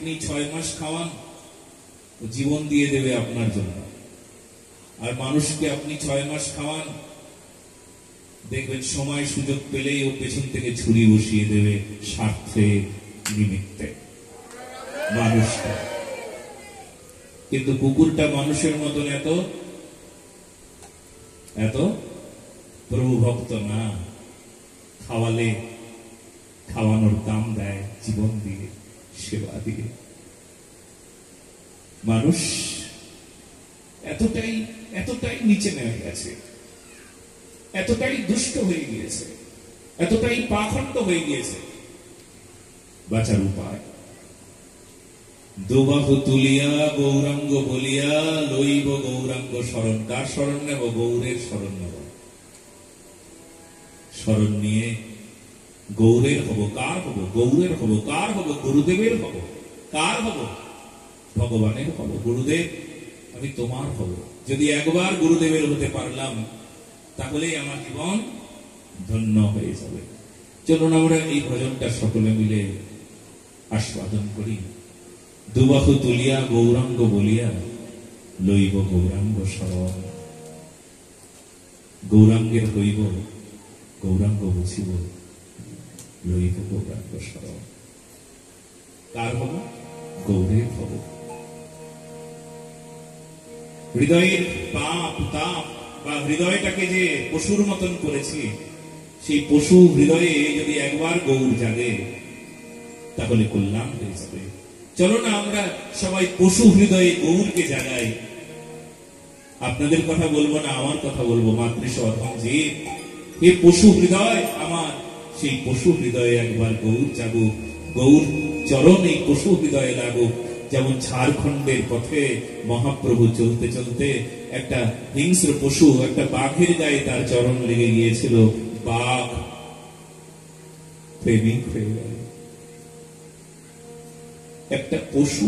আপনি 6 মাস খাওয়ান, জীবন দিয়ে দেবে আপনার জন্য। আর মানুষকে আপনি 6 মাস খাওয়ান, দেখবেন সময় সুযোগ পেলেই ও পেছন থেকে ছুরি বসিয়ে দেবে স্বার্থে নিমিত্তে মানুষটা। কিন্তু কুকুরটা মানুষের মতন এত এত প্রভু ভক্ত না, খাওয়ালে খাওয়ানোর দাম দেয় জীবন দিয়ে, সেবা দিয়ে। মানুষ এতটাই এতটাই নিচে নেমে গেছে, এতটাই দুষ্ট হয়ে গিয়েছে, এতটাই পাখণ্ড হয়ে গিয়েছে। বাঁচার উপায়, দুবাহু তুলিয়া গৌরাঙ্গ বলিয়া লইব গৌরাঙ্গ শরণ। কার শরণ নেব? গৌরের শরণ নেব। শরণ নিয়ে গৌরের হব। কার হব? গৌরের হব। কার হব? গুরুদেবের হব। কার হব? ভগবানের হব। গুরুদেব, আমি তোমার হব। যদি একবার গুরুদেবের হতে পারলাম, তাহলেই আমার জীবন ধন্য হয়ে যাবে। চলুন আমরা এই ভজনটা সকলে মিলে আস্বাদন করি। দুবাহু তুলিয়া গৌরাঙ্গ বলিয়া লইব গৌরাঙ্গ শরণ। গৌরাঙ্গের হইব, গৌরাঙ্গ বুঝিব, লইব গৌরাঙ্গ শরণ। কার হব? গৌরের হব। হৃদয়ের পাপ তাপ বা হৃদয়টাকে যে পশুর মতন করেছি, সেই পশু হৃদয়ে যদি একবার গৌর জাগে, তাহলে কল্যাণ হয়ে যাবে। চলো না আমরা সবাই পশু হৃদয়ে গৌরকে জাগাই। আপনাদের কথা বলবো না, আমার কথা বলবো। মাতৃস্বরম যে এ পশু হৃদয় আমার, সেই পশু হৃদয়ে একবার গৌর জাগুক, গৌর চরণ এই পশু হৃদয়ে লাগুক। যেমন ঝাড়খণ্ডের পথে মহাপ্রভু চলতে চলতে একটা হিংস্র পশু, একটা বাঘের গায়ে তার চরণ লেগে গিয়েছিল। বাঘ প্রেমিক হয়ে গেল। একটা পশু,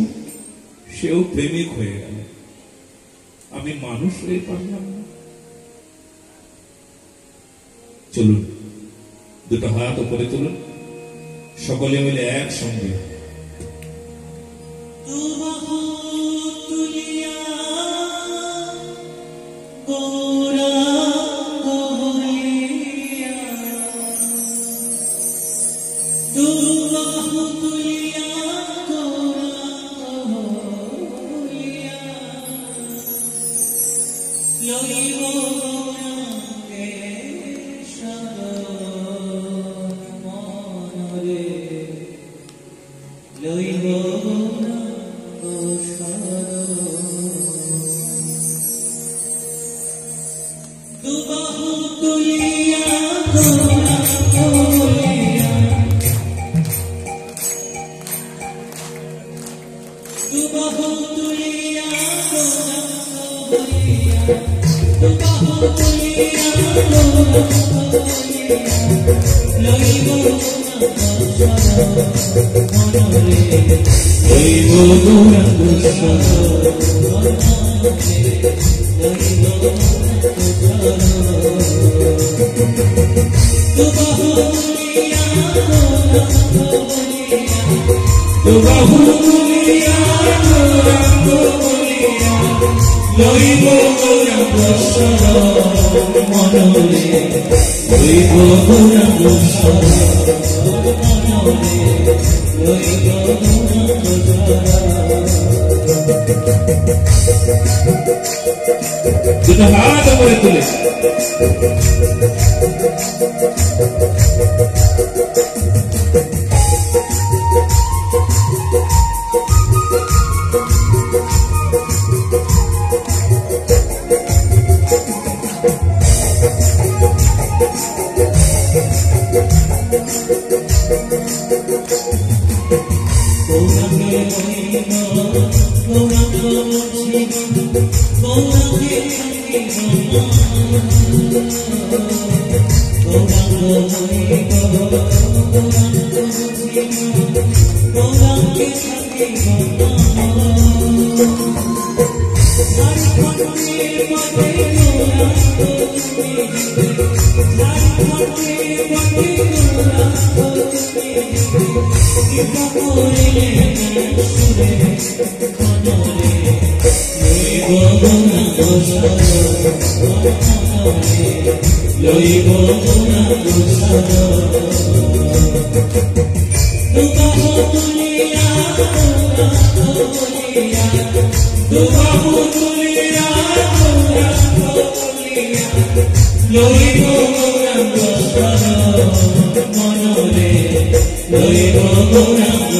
সেও প্রেমিক হয়ে গেল। আমি মানুষ হয়ে পারলাম না। চলুন দুটো হাত উপরে তুলুন, সকলে মিলে একসঙ্গে। Thank you. লইব গৌরাঙ্গ দুবাহু তুলিয়া দুবাহু তুলিয়া লইব গৌরাঙ্গ মনরে লইব গৌরাঙ্গ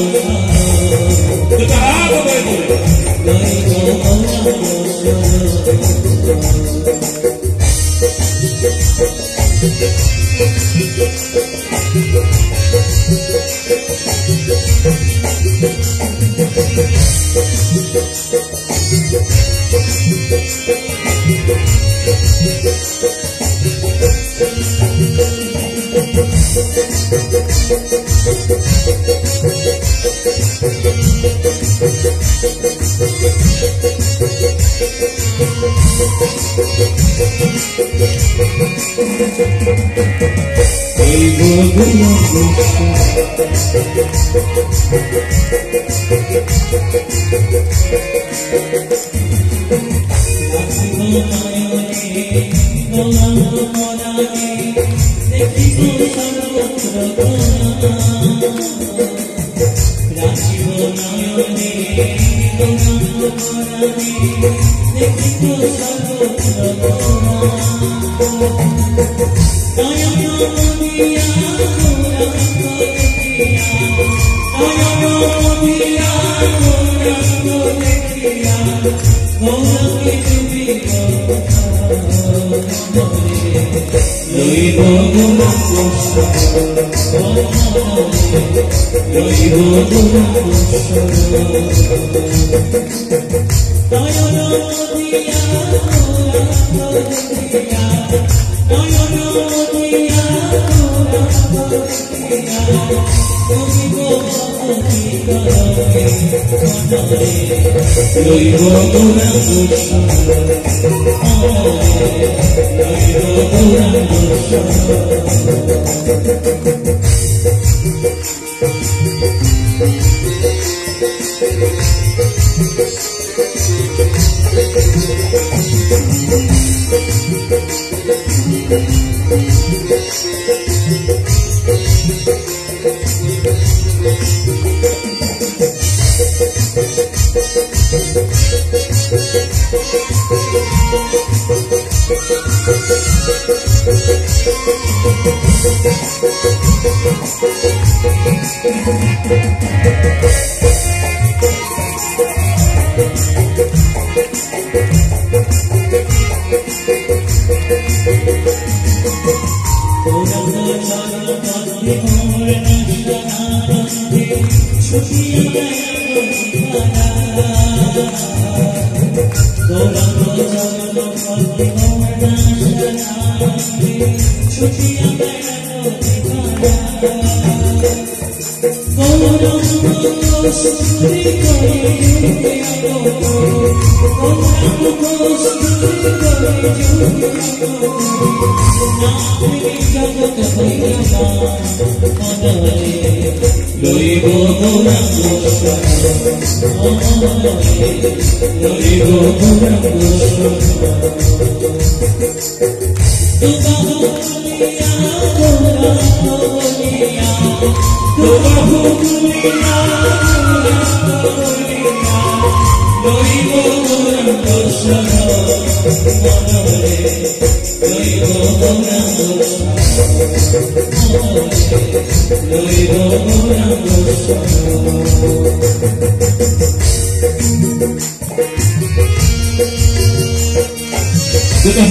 লইব গৌরাঙ্গ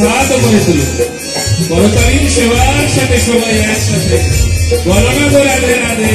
হাত করে তুলো করতালির সেবার সাথে সবাই একসাথে বলনা গো রাধে রাধে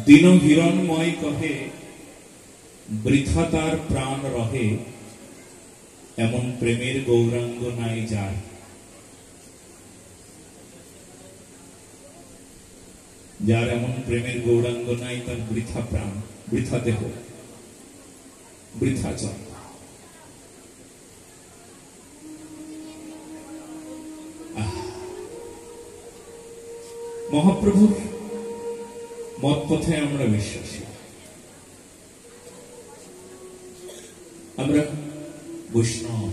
দিন হিরণময় কহে বৃথা তার প্রাণ রহে, এমন প্রেমের গৌরাঙ্গ নাই যার। যার এমন প্রেমের গৌরাঙ্গ নাই, তার বৃথা প্রাণ, বৃথা দেহ, বৃথা চল। মহাপ্রভুর মত পথে আমরা বিশ্বাসী, আমরা বৈষ্ণব,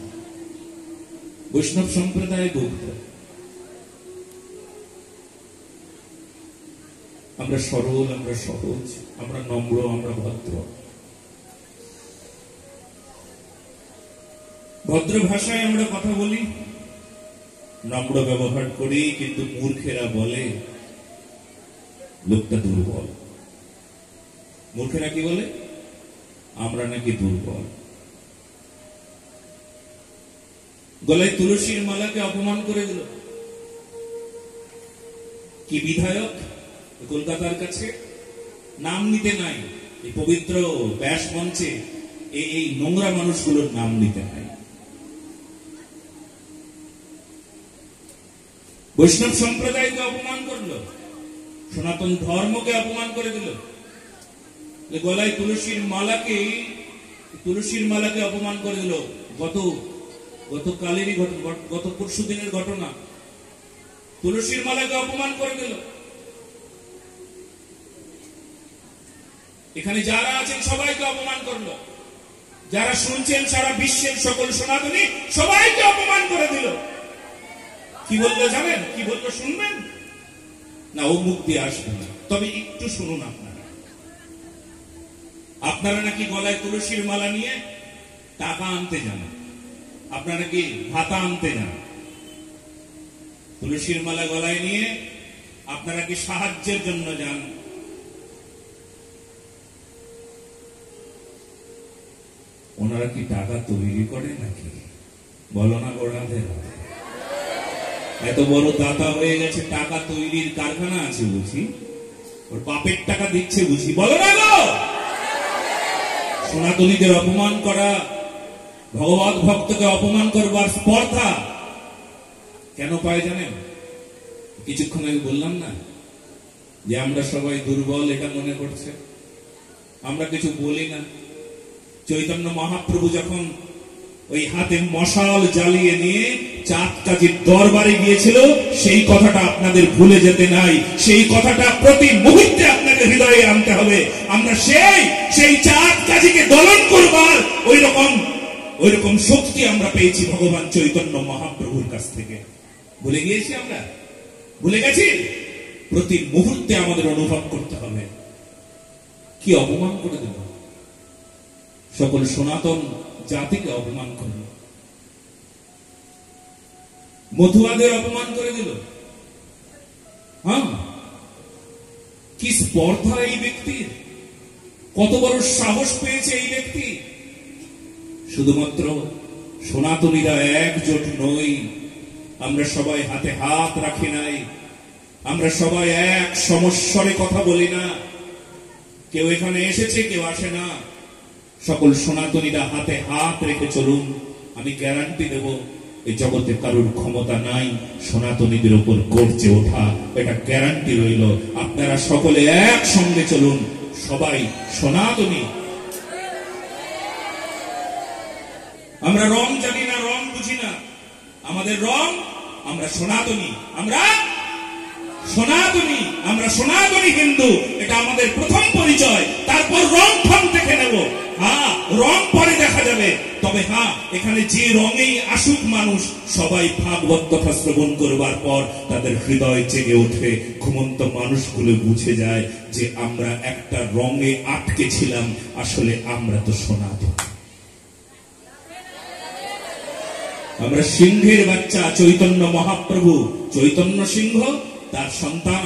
বৈষ্ণব সম্প্রদায় বৌদ্ধ। আমরা সরল, আমরা সহজ, আমরা নম্র, আমরা ভদ্র। ভদ্র ভাষায় আমরা কথা বলি, নম্র ব্যবহার করি, কিন্তু মূর্খেরা বলে লোকটা দুর্বল। মূর্খেরা কি বলে? আমরা নাকি দুর্বল। গলায় তুলসীর মালাকে অপমান করে দিল কি বিধায়ক কলকাতার কাছে? নাম নিতে নাই, এই পবিত্র ব্যাস মঞ্চে এই নোংরা মানুষগুলোর নাম নিতে নাই। বৈষ্ণব সম্প্রদায়কে অপমান করলো, সনাতন ধর্মকে অপমান করে দিল। গলায় তুলসীর মালাকে অপমান করে দিল। গতকালেরই গত পরশু দিনের ঘটনা, তুলসীর মালাকে অপমান করে দিল। এখানে যারা আছেন সবাইকে অপমান করলো, যারা শুনছেন সারা বিশ্বের সকল সনাতনী সবাইকে অপমান করে দিল। কি বললো জানেন? কি বললো শুনবেন না? ও মুখ দিয়ে আসবে না, তবে একটু শুনুন। আপনারা নাকি গলায় তুলসীর মালা নিয়ে টাকা আনতে যান, আপনারা নাকি ভাতা আনতে যান। তুলসীর মালা গলায় নিয়ে আপনারা কি সাহায্যের জন্য যান? ওনারা কি টাকা তৈরি করে নাকি? বলো না গো, রাধে রাধে। এত বড় দাতা হয়ে গেছে, টাকা তৈরির কারখানা আছে বুঝি? ওর বাপের টাকা দিচ্ছে বুঝি? বলো না গো। সনাতনীদের অপমান করা, ভগবত ভক্তকে অপমান করবার স্পর্ধা কেন পায় জানেন? কিছুক্ষণ আগে বললাম না যে আমরা সবাই দুর্বল, এটা মনে করছে, আমরা কিছু বলি না। চৈতন্য মহাপ্রভু যখন ওই হাতে মশাল জ্বালিয়ে নিয়ে চাঁদ কাজীর দরবারে গিয়েছিল, সেই কথাটা আপনাদের ভুলে যেতে নাই। সেই কথাটা প্রতি মুহূর্তে আপনাকে হৃদয়ে আনতে হবে। আমরা সেই চাঁদ কাজীকে দলন করবার ওই রকম শক্তি আমরা পেয়েছি ভগবান চৈতন্য মহাপ্রভুর কাছ থেকে। ভুলে গিয়েছি আমরা? ভুলে গেছি? প্রতি মুহূর্তে আমাদের অনুভব করতে হবে। কি অপমান করে দেব, সকল সনাতন জাতিকে অপমান করল, মধুয়াদের অপমান করে দিল। হ্যাঁ, কি স্পর্ধা এই ব্যক্তির, কত বড় সাহস পেয়েছে এই ব্যক্তি। শুধুমাত্র সনাতনীরা একজোট নই, আমরা সবাই হাতে হাত রাখি নাই, আমরা সবাই এক সমস্বরে কথা বলি না। কেউ এখানে এসেছে, কেউ আসে না। সকল সনাতনীরা হাতে হাত রেখে চলুন। আমি গ্যারান্টি দেব, এই জগতে কারোর ক্ষমতা নাই সনাতনীদের উপর গর্জে ওঠা, এটা গ্যারান্টি রইল। আপনারা সকলে একসঙ্গে চলুন, সবাই সনাতনী। আমরা রং জানি না, রং বুঝি না, আমাদের রং, আমরা সনাতনী, আমরা সনাতনী, আমরা সনাতনী হিন্দু, এটা আমাদের প্রথম পরিচয়। তারপর রং ফং দেখে নেব। হ্যাঁ, রং পরে দেখা যাবে। তবে হ্যাঁ, এখানে যে রঙেই আসুক মানুষ, সবাই ভাগবত কথা শ্রবণ করবার পর তাদের হৃদয় জেগে ওঠে। ঘুমন্ত মানুষগুলো বুঝে যায় যে আমরা একটা রঙে আটকে ছিলাম, আসলে আমরা তো সনাতন। আমরা সিংহের বাচ্চা, চৈতন্য মহাপ্রভু, চৈতন্য সিংহ, তার সন্তান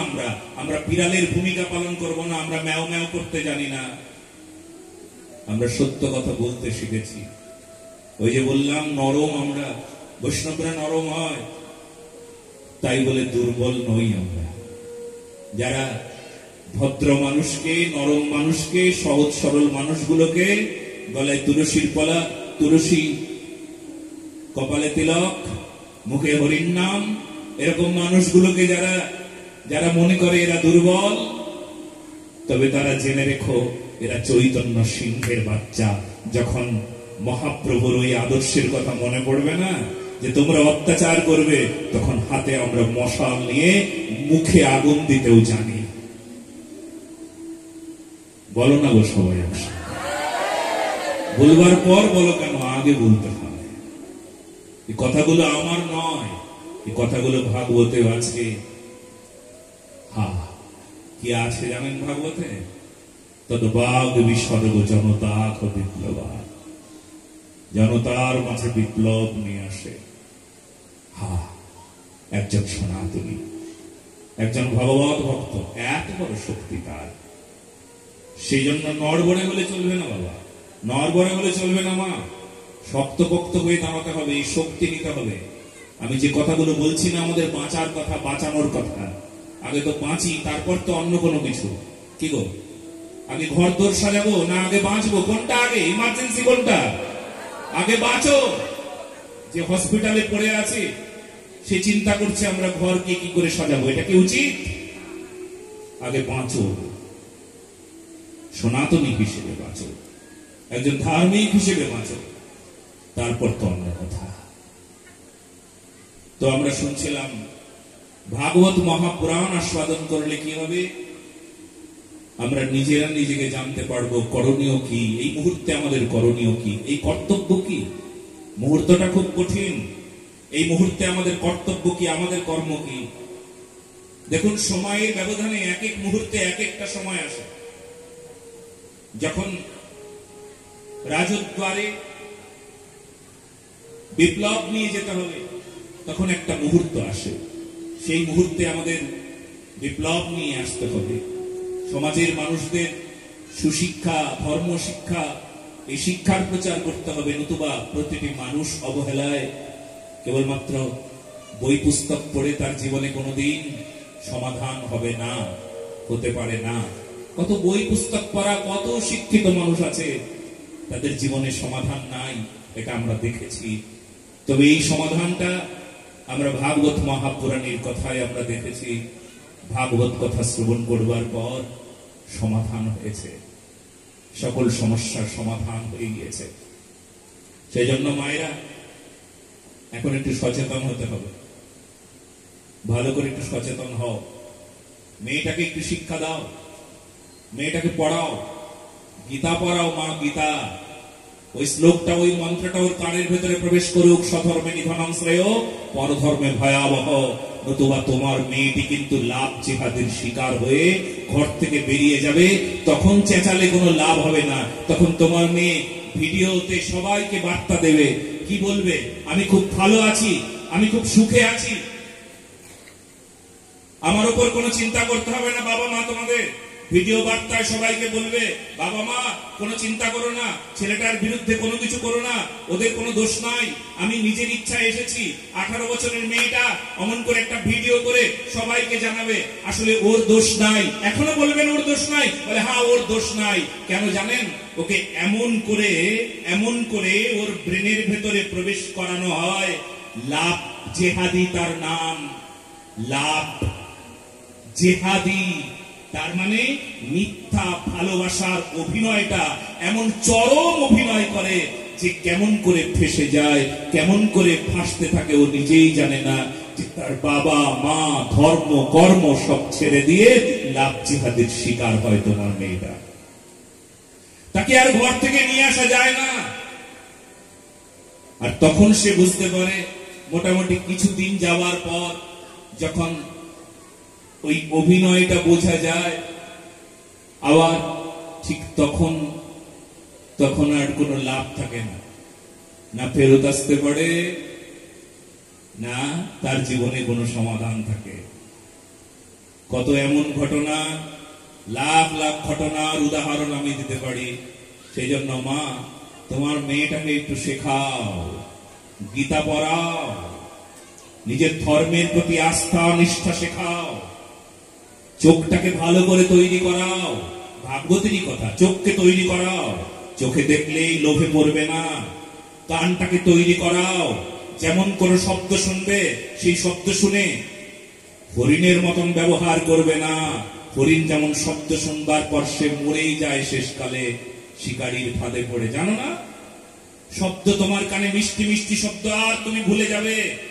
আমরা বিড়ালের ভূমিকা পালন করব না, আমরা ম্যাও ম্যাও করতে জানি না। আমরা সত্য কথা বলতে শিখেছি। ওই যে বললাম নরম, আমরা বৈষ্ণবরা নরম হয়, তাই বলে দুর্বল নই আমরা। যারা ভদ্র মানুষকে, নরম মানুষকে, সহজ সরল মানুষগুলোকে গলায় তুলসীর পলা, তুলসী, কপালে তিলক, মুখে হরির নাম, এরকম মানুষগুলোকে যারা মনে করে এরা দুর্বল, তবে তারা জেনে রেখো এরা চৈতন্য সিংহের বাচ্চা। যখন মহাপ্রভুর ওই আদর্শের কথা মনে পড়বে না, যে তোমরা অত্যাচার করবে, তখন হাতে আমরা মশাল নিয়ে মুখে আগুন দিতেও জানি। বলো না গো সবাই, বলবার পর বলো কেন, আগে বলতে হবে। এই কথাগুলো আমার নয়, এই কথাগুলো ভাগবতে আছে। হ্যাঁ, কি আছে জানেন ভাগবতে? তদ্বাগ বিসর্গ জনতা বিপ্লবা, জনতার মাঝে বিপ্লব নিয়ে আসে। হ্যাঁ, একজন সনাতনী, একজন ভগবত ভক্ত, এত বড় শক্তি তার। সেই জন্য নড়বড়ে হলে চলবে না বাবা, নড়বড়ে হলে চলবে না মা, শক্তপোক্ত হয়ে দাঁড়াতে হবে, এই শক্তি নিতে হবে। আমি যে কথাগুলো বলছি না আমাদের বাঁচার কথা, বাঁচানোর কথা, আগে তো বাঁচি, তারপর তো অন্য কোনো কিছু। কি গো, আগে ঘর দোর সাজাবো না আগে বাঁচবো? কোনটা আগে? ইমার্জেন্সি কোনটা? আগে বাঁচো। যে হসপিটালে পড়ে আছে সে চিন্তা করছে আমরা ঘর কি করে সাজাবো, এটা কি উচিত? আগে বাঁচো, সনাতনী হিসেবে বাঁচো, একজন ধার্মিক হিসেবে বাঁচো, তারপর তো অন্য কথা। তো আমরা শুনছিলাম ভাগবত মহাপুরাণ আস্বাদন করলে কি হবে? আমরা নিজেরা নিজেকে জানতে পারবো করণীয় কি, এই মুহূর্তে আমাদের করণীয় কি, এই কর্তব্য কি। মুহূর্তটা খুব কঠিন, এই মুহূর্তে আমাদের কর্তব্য কি, আমাদের কর্ম কি। দেখুন, সময়ের ব্যবধানে এক এক মুহূর্তে এক একটা সময় আসে। যখন রাজদ্বারে বিপ্লব নিয়ে যেতে হবে, তখন একটা মুহূর্ত আসে। সেই মুহূর্তে আমাদের বিপ্লব নিয়ে আসতে হবে। সমাজের মানুষদের সুশিক্ষা, ধর্ম শিক্ষা, এই শিক্ষার প্রচার করতে হবে, নতুবা প্রতিটি মানুষ অবহেলায় কেবলমাত্র বই পুস্তক পড়ে তার জীবনে কোনোদিন সমাধান হবে না, হতে পারে না। কত বই পুস্তক পড়া, কত শিক্ষিত মানুষ আছে, তাদের জীবনে সমাধান নাই, এটা আমরা দেখেছি। তবে এই সমাধানটা আমরা ভাগবত মহাপুরাণের কথায় আমরা দেখেছি। ভাগবত কথা শ্রবণ করবার পর সমাধান হয়েছে, সকল সমস্যার সমাধান হয়ে গিয়েছে। সেই জন্য মায়েরা এখন একটু সচেতন হতে হবে, ভালো করে একটু সচেতন হও। মেয়েটাকে একটু শিক্ষা দাও, মেয়েটাকে পড়াও, গীতা পড়াও। মা গীতা, ওই শ্লোকটা, ওই মন্ত্রটা ওর কানের ভেতরে প্রবেশ করুক। স্বধর্মে নিধনং শ্রেয়, পরধর্মে ভয়াবহ। নতুবা তোমার মেয়েটি কিন্তু লাভ জিহাদের শিকার হয়ে ঘর থেকে বেরিয়ে যাবে, তখন চেঁচালে কোনো লাভ হবে না। তখন তোমার মেয়ে ভিডিওতে সবাইকে বার্তা দেবে, কি বলবে? আমি খুব ভালো আছি, আমি খুব সুখে আছি, আমার উপর কোনো চিন্তা করতে হবে না। বাবা মা তোমাদের ভিডিও বার্তায় সবাইকে বলবে, বাবা মা কোনো চিন্তা করো না, ছেলেটার বিরুদ্ধে কোনো কিছু করো না, ওদের কোনো দোষ নাই, আমি নিজের ইচ্ছায় এসেছি। 18 বছরের মেয়েটা অমন করে একটা ভিডিও করে সবাইকে জানাবে আসলে ওর দোষ নাই। এখনো বলবেন ওর দোষ নাই? বলে হ্যাঁ, ওর দোষ নাই। কেন জানেন? ওকে এমন করে ওর ব্রেনের ভেতরে প্রবেশ করানো হয়। লাভ জেহাদি তার নাম, লাভ জেহাদি, তার মানে মিথ্যা ভালোবাসার অভিনয়টা এমন চরম অভিনয় করে যে কেমন করে ফেসে যায়, কেমন করে ফাঁসতে থাকে ও নিজেই জানে না। যে তার বাবা মা ধর্ম কর্ম সব ছেড়ে দিয়ে লাভ জিহাদের শিকার হয় তোমার মেয়েটা। তাকে আর ঘর থেকে নিয়ে আসা যায় না। আর তখন সে বুঝতে পারে, মোটামুটি কিছুদিন যাওয়ার পর যখন ওই অভিনয়টা বোঝা যায়, আবার ঠিক তখন আর কোনো লাভ থাকে না, না ফেরত আসতে পারে, না তার জীবনে কোনো সমাধান থাকে। কত এমন ঘটনা, লাখ লাখ ঘটনার উদাহরণ আমি দিতে পারি। সেই জন্য মা, তোমার মেয়েটাকে একটু শেখাও, গীতা পড়াও, নিজের ধর্মের প্রতি আস্থা নিষ্ঠা শেখাও, চোখটাকে ভালো করে তৈরি করাও। ভাগবতেরই কথা, চোখকে তৈরি করাও, চোখে দেখলেই লোভে পড়বে না। কানটাকে তৈরি করাও, যেমন কোন শব্দ শুনবে সেই শব্দ শুনে হরিণের মতন ব্যবহার করবে না। হরিণ যেমন শব্দ শুনবার পর সে মরেই যায় শেষকালে শিকারীর ফাঁদে পড়ে, জানো না? শব্দ তোমার কানে মিষ্টি মিষ্টি শব্দ আর তুমি ভুলে যাবে,